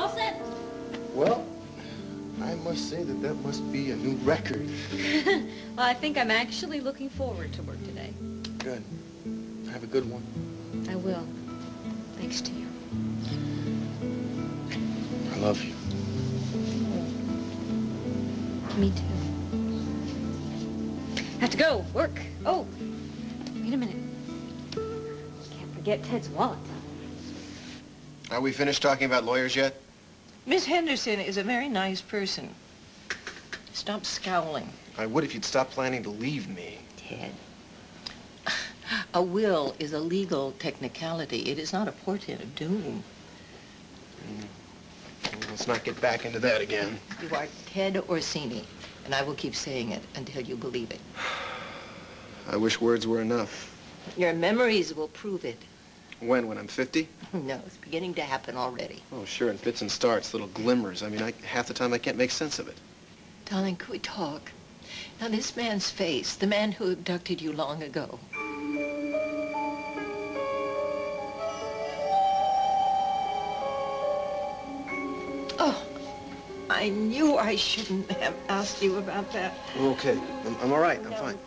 all set? Well, I must say that must be a new record. Well, I think I'm actually looking forward to work today. Good. Have a good one. I will. Thanks to you. I love you. Me too. Have to go. Work. Oh, wait a minute. Can't forget Ted's wallet. Are we finished talking about lawyers yet? Miss Henderson is a very nice person. Stop scowling. I would if you'd stop planning to leave me. Ted, a will is a legal technicality. It is not a portent of doom. Let's not get back into that again. You are Ted Orsini, and I will keep saying it until you believe it. I wish words were enough. Your memories will prove it. When I'm 50? No, it's beginning to happen already. Oh, sure, in fits and starts, little glimmers. I mean, half the time I can't make sense of it. Darling, could we talk? Now, this man's face, the man who abducted you long ago. Oh, I knew I shouldn't have asked you about that. Okay, I'm all right. I'm fine.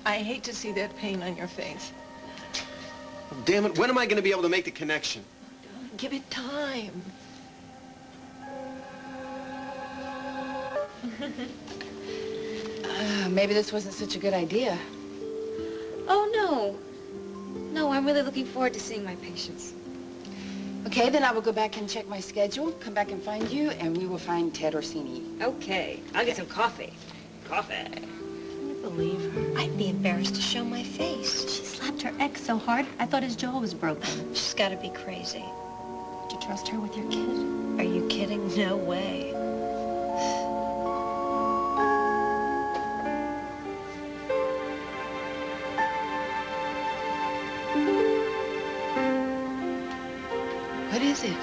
I hate to see that pain on your face. Oh, damn it, when am I going to be able to make the connection? Give it time. Maybe this wasn't such a good idea. Oh, no. No, I'm really looking forward to seeing my patients. Okay, then I will go back and check my schedule, come back and find you, and we will find Ted Orsini. Okay, I'll get some coffee. Coffee. Can you believe her? I'd be embarrassed to show my face. She slapped her ex so hard, I thought his jaw was broken. She's got to be crazy. Would you trust her with your kid? Are you kidding? No way. What is it?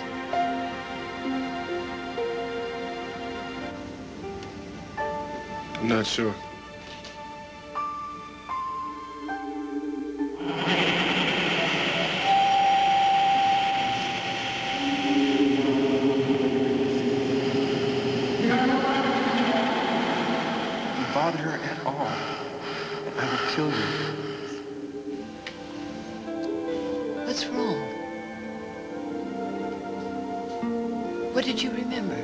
I'm not sure. Bother her at all. I will kill you. What's wrong? What did you remember?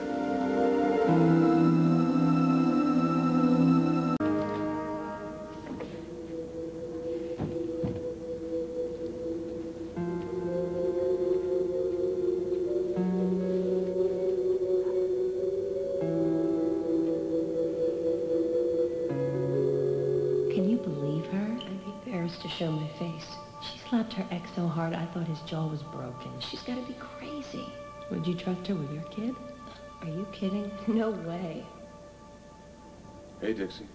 Can you believe her? I'd be embarrassed to show my face. She slapped her ex so hard, I thought his jaw was broken. She's got to be crazy. Would you trust her with your kid? Are you kidding? No way. Hey, Dixie.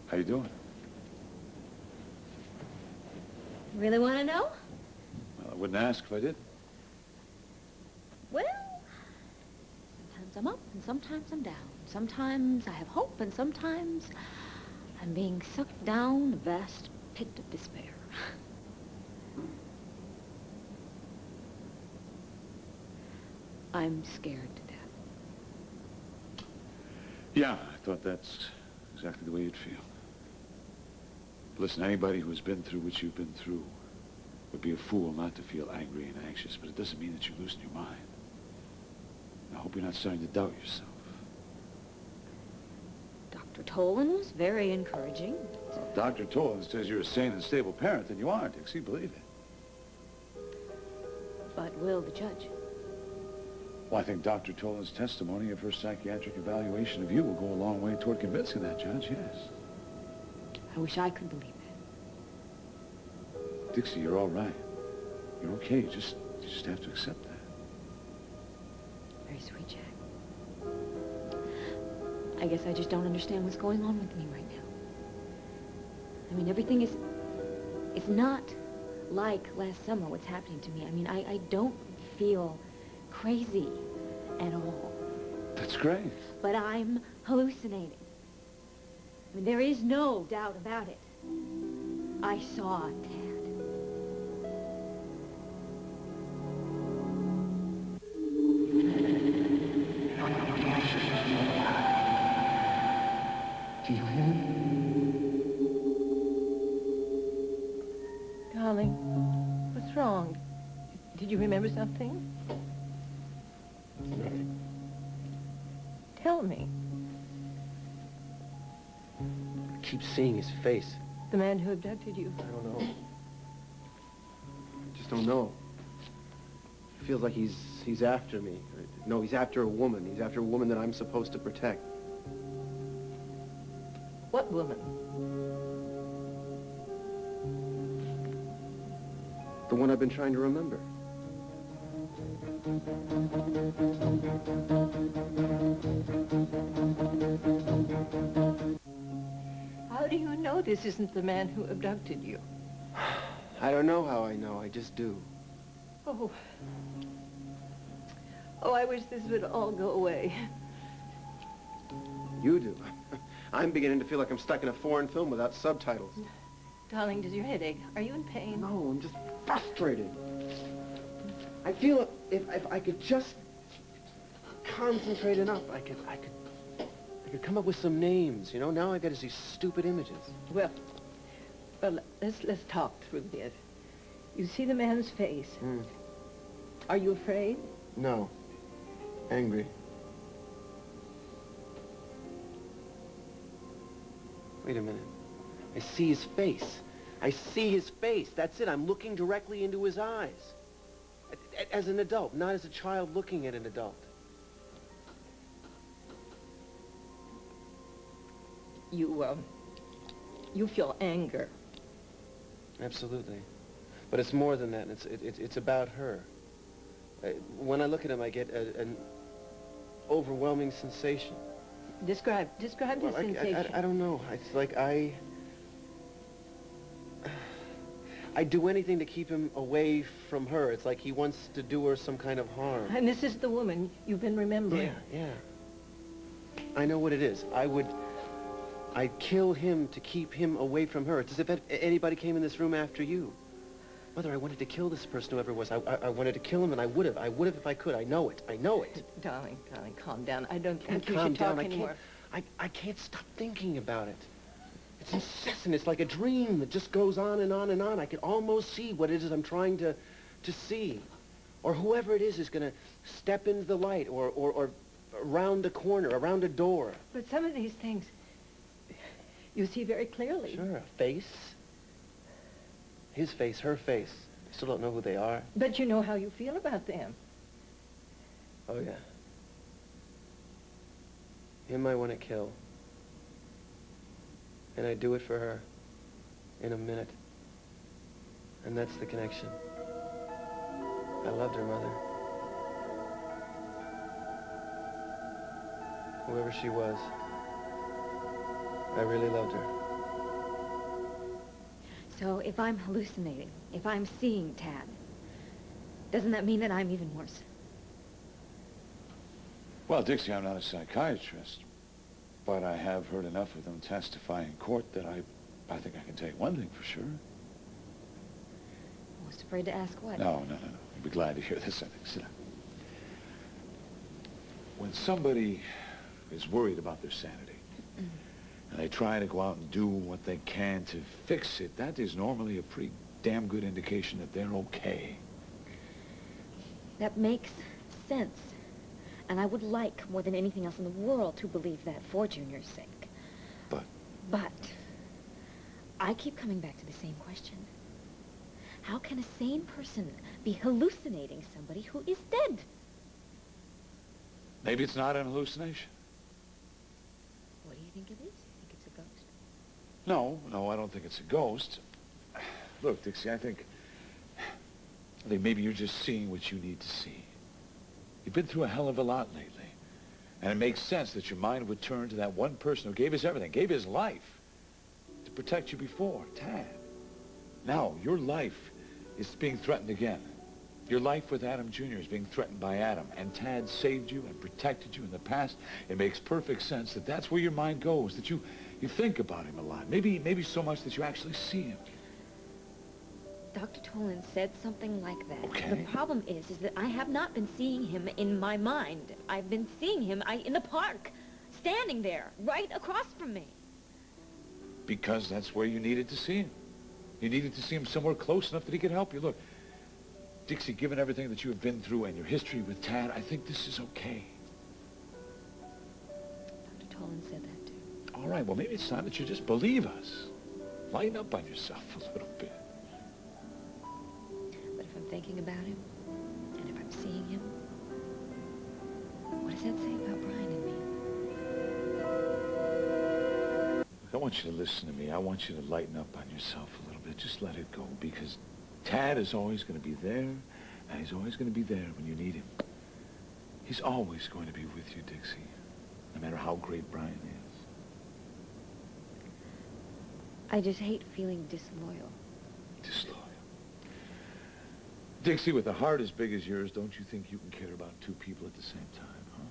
How you doing? Really want to know? Well, I wouldn't ask if I did. Well, sometimes I'm up and sometimes I'm down. Sometimes I have hope and sometimes I'm being sucked down a vast pit of despair. I'm scared to death. Yeah, I thought that's exactly the way you'd feel. Listen, anybody who has been through what you've been through would be a fool not to feel angry and anxious, but it doesn't mean that you're losing your mind. I hope you're not starting to doubt yourself. Dr. Tolan was very encouraging. Well, Dr. Tolan says you're a sane and stable parent, and you are, Dixie, believe it. But will the judge? Well, I think Dr. Tolan's testimony of her psychiatric evaluation of you will go a long way toward convincing that judge, yes. I wish I could believe that. Dixie, you're all right. You're okay. You just have to accept that. Very sweet, Jack. I guess I just don't understand what's going on with me right now. I mean, everything is... It's not like last summer, what's happening to me. I mean, I don't feel crazy at all. That's great. But I'm hallucinating. I mean, there is no doubt about it. I saw Ted. Did you remember something? Nothing. Tell me. I keep seeing his face. The man who abducted you. I don't know. I just don't know. It feels like he's after me. No, he's after a woman. He's after a woman that I'm supposed to protect. What woman? The one I've been trying to remember. How do you know this isn't the man who abducted you? I don't know how I know. I just do. Oh. Oh, I wish this would all go away. You do. I'm beginning to feel like I'm stuck in a foreign film without subtitles. Darling, does your head ache? Are you in pain? No, I'm just frustrated. I feel if I could just concentrate enough, I could come up with some names, you know? Now I got these stupid images. Well, let's talk through this. You see the man's face. Are you afraid? No. Angry. Wait a minute. I see his face. I see his face. That's it. I'm looking directly into his eyes. As an adult, not as a child looking at an adult. You feel anger. Absolutely. But it's more than that. It's about her. When I look at him, I get an overwhelming sensation. Describe this sensation. I don't know. It's like I do anything to keep him away from her. It's like he wants to do her some kind of harm. And this is the woman you've been remembering. Yeah. I know what it is. I'd kill him to keep him away from her. It's as if anybody came in this room after you. Mother, I wanted to kill this person, whoever it was. I wanted to kill him, and I would have if I could. I know it. Darling, calm down. I don't think you should talk anymore. I can't stop thinking about it. It's incessant. It's like a dream that just goes on and on and on. I can almost see what it is I'm trying to see. Or whoever it is going to step into the light or around a corner, around a door. But some of these things, you see very clearly. Sure, a face. His face, her face. I still don't know who they are. But you know how you feel about them. Oh, yeah. Him I want to kill. And I do it for her in a minute. And that's the connection. I loved her, Mother. Whoever she was, I really loved her. So if I'm hallucinating, if I'm seeing Tad, doesn't that mean that I'm even worse? Well, Dixie, I'm not a psychiatrist, but I have heard enough of them testify in court that I think I can tell you one thing for sure. I was afraid to ask what? No. You'll be glad to hear this, I think. Sit down. When somebody is worried about their sanity, and they try to go out and do what they can to fix it, that is normally a pretty damn good indication that they're okay. That makes sense. And I would like, more than anything else in the world, to believe that for Junior's sake. But I keep coming back to the same question. How can a sane person be hallucinating somebody who is dead? Maybe it's not an hallucination. What do you think it is? You think it's a ghost? No, I don't think it's a ghost. Look, Dixie, I think maybe you're just seeing what you need to see. You've been through a hell of a lot lately. And it makes sense that your mind would turn to that one person who gave his everything, gave his life to protect you before, Tad. Now, your life is being threatened again. Your life with Adam Jr. is being threatened by Adam, and Tad saved you and protected you in the past. It makes perfect sense that that's where your mind goes, that you think about him a lot. Maybe so much that you actually see him. Dr. Tolan said something like that. Okay. The problem is that I have not been seeing him in my mind. I've been seeing him in the park, standing there, right across from me. Because that's where you needed to see him. You needed to see him somewhere close enough that he could help you. Look, Dixie, given everything that you have been through and your history with Tad, I think this is okay. Dr. Tolan said that too. All right, well, maybe it's time that you just believe us. Lighten up on yourself a little bit. But if I'm thinking about him, and if I'm seeing him, what does that say about Brian and me? I don't want you to listen to me. I want you to lighten up on yourself a little bit. Just let it go, because Tad is always going to be there, and he's always going to be there when you need him. He's always going to be with you, Dixie, no matter how great Brian is. I just hate feeling disloyal. Disloyal. Dixie, with a heart as big as yours, don't you think you can care about two people at the same time, huh?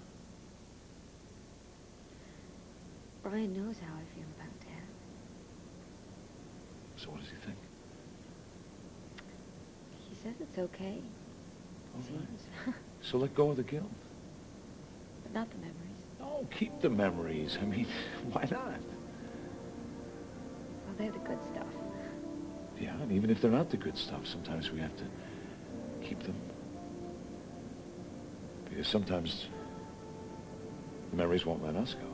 Brian knows how I feel about Dad. So what does he think? He says it's okay. All right. Seems. So let go of the guilt. But not the memories. No, keep the memories. I mean, why not? Well, they're the good stuff. Yeah, and even if they're not the good stuff, sometimes we have to keep them. Because sometimes the memories won't let us go.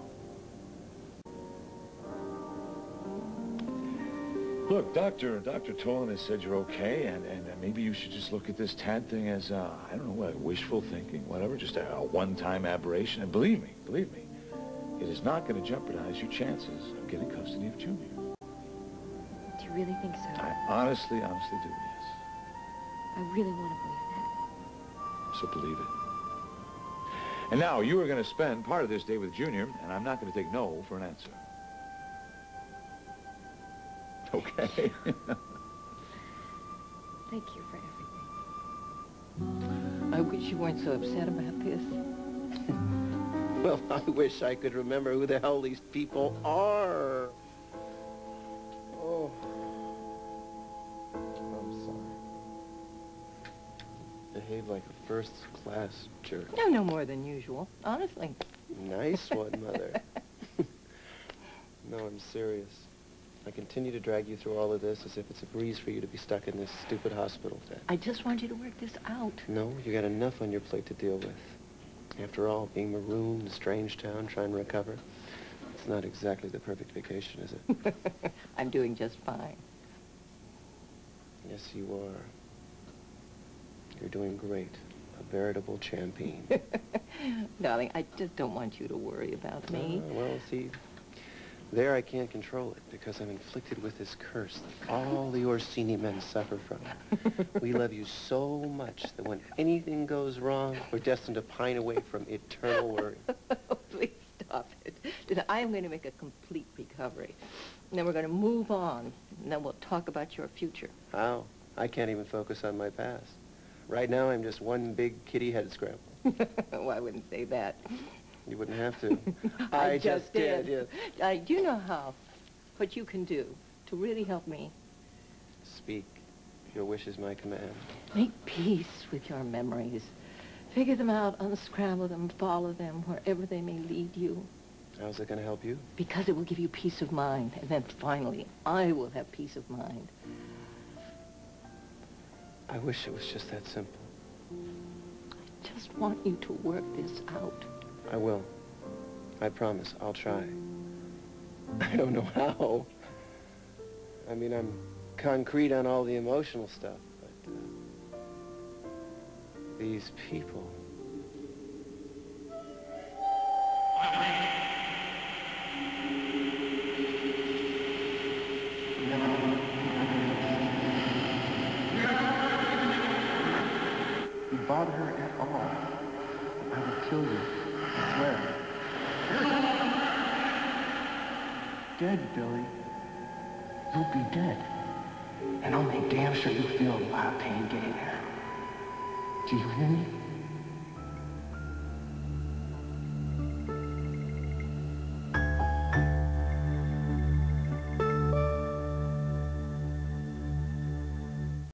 Look, Dr. Tolan has said you're okay, and maybe you should just look at this Tad thing as, I don't know, wishful thinking, whatever, just a one-time aberration. And believe me, it is not going to jeopardize your chances of getting custody of Junior. Do you really think so? I honestly do, yes. I really want to believe that. So believe it. And now, you are going to spend part of this day with Junior, and I'm not going to take no for an answer. Okay? Thank you for everything. I wish you weren't so upset about this. Well, I wish I could remember who the hell these people are. Oh. I'm sorry. Behave like a first-class jerk. No more than usual, honestly. Nice one, Mother. No, I'm serious. I continue to drag you through all of this as if it's a breeze for you to be stuck in this stupid hospital bed. I just want you to work this out. No, you got enough on your plate to deal with. After all, being marooned in a strange town, trying to recover, it's not exactly the perfect vacation, is it? I'm doing just fine. Yes, you are. You're doing great. A veritable champion. Darling, I just don't want you to worry about me. Well, see, there I can't control it because I'm inflicted with this curse that all the Orsini men suffer from. We love you so much that when anything goes wrong, we're destined to pine away from eternal worry. Please stop it. I am going to make a complete recovery. And then we're going to move on. And then we'll talk about your future. How? I can't even focus on my past. Right now, I'm just one big kitty head scramble. Well, I wouldn't say that. You wouldn't have to. I just did. Yes. You know what you can do to really help me. Speak. Your wish is my command. Make peace with your memories. Figure them out, unscramble them, follow them wherever they may lead you. How's it going to help you? Because it will give you peace of mind. And then finally, I will have peace of mind. I wish it was just that simple. I just want you to work this out. I will. I promise. I'll try. I don't know how. I mean, I'm concrete on all the emotional stuff, but these people... You bother her at all, I will kill you. I swear. Dead, Billy. You'll be dead. And I'll make damn sure you feel a lot of pain getting there. Do you hear me?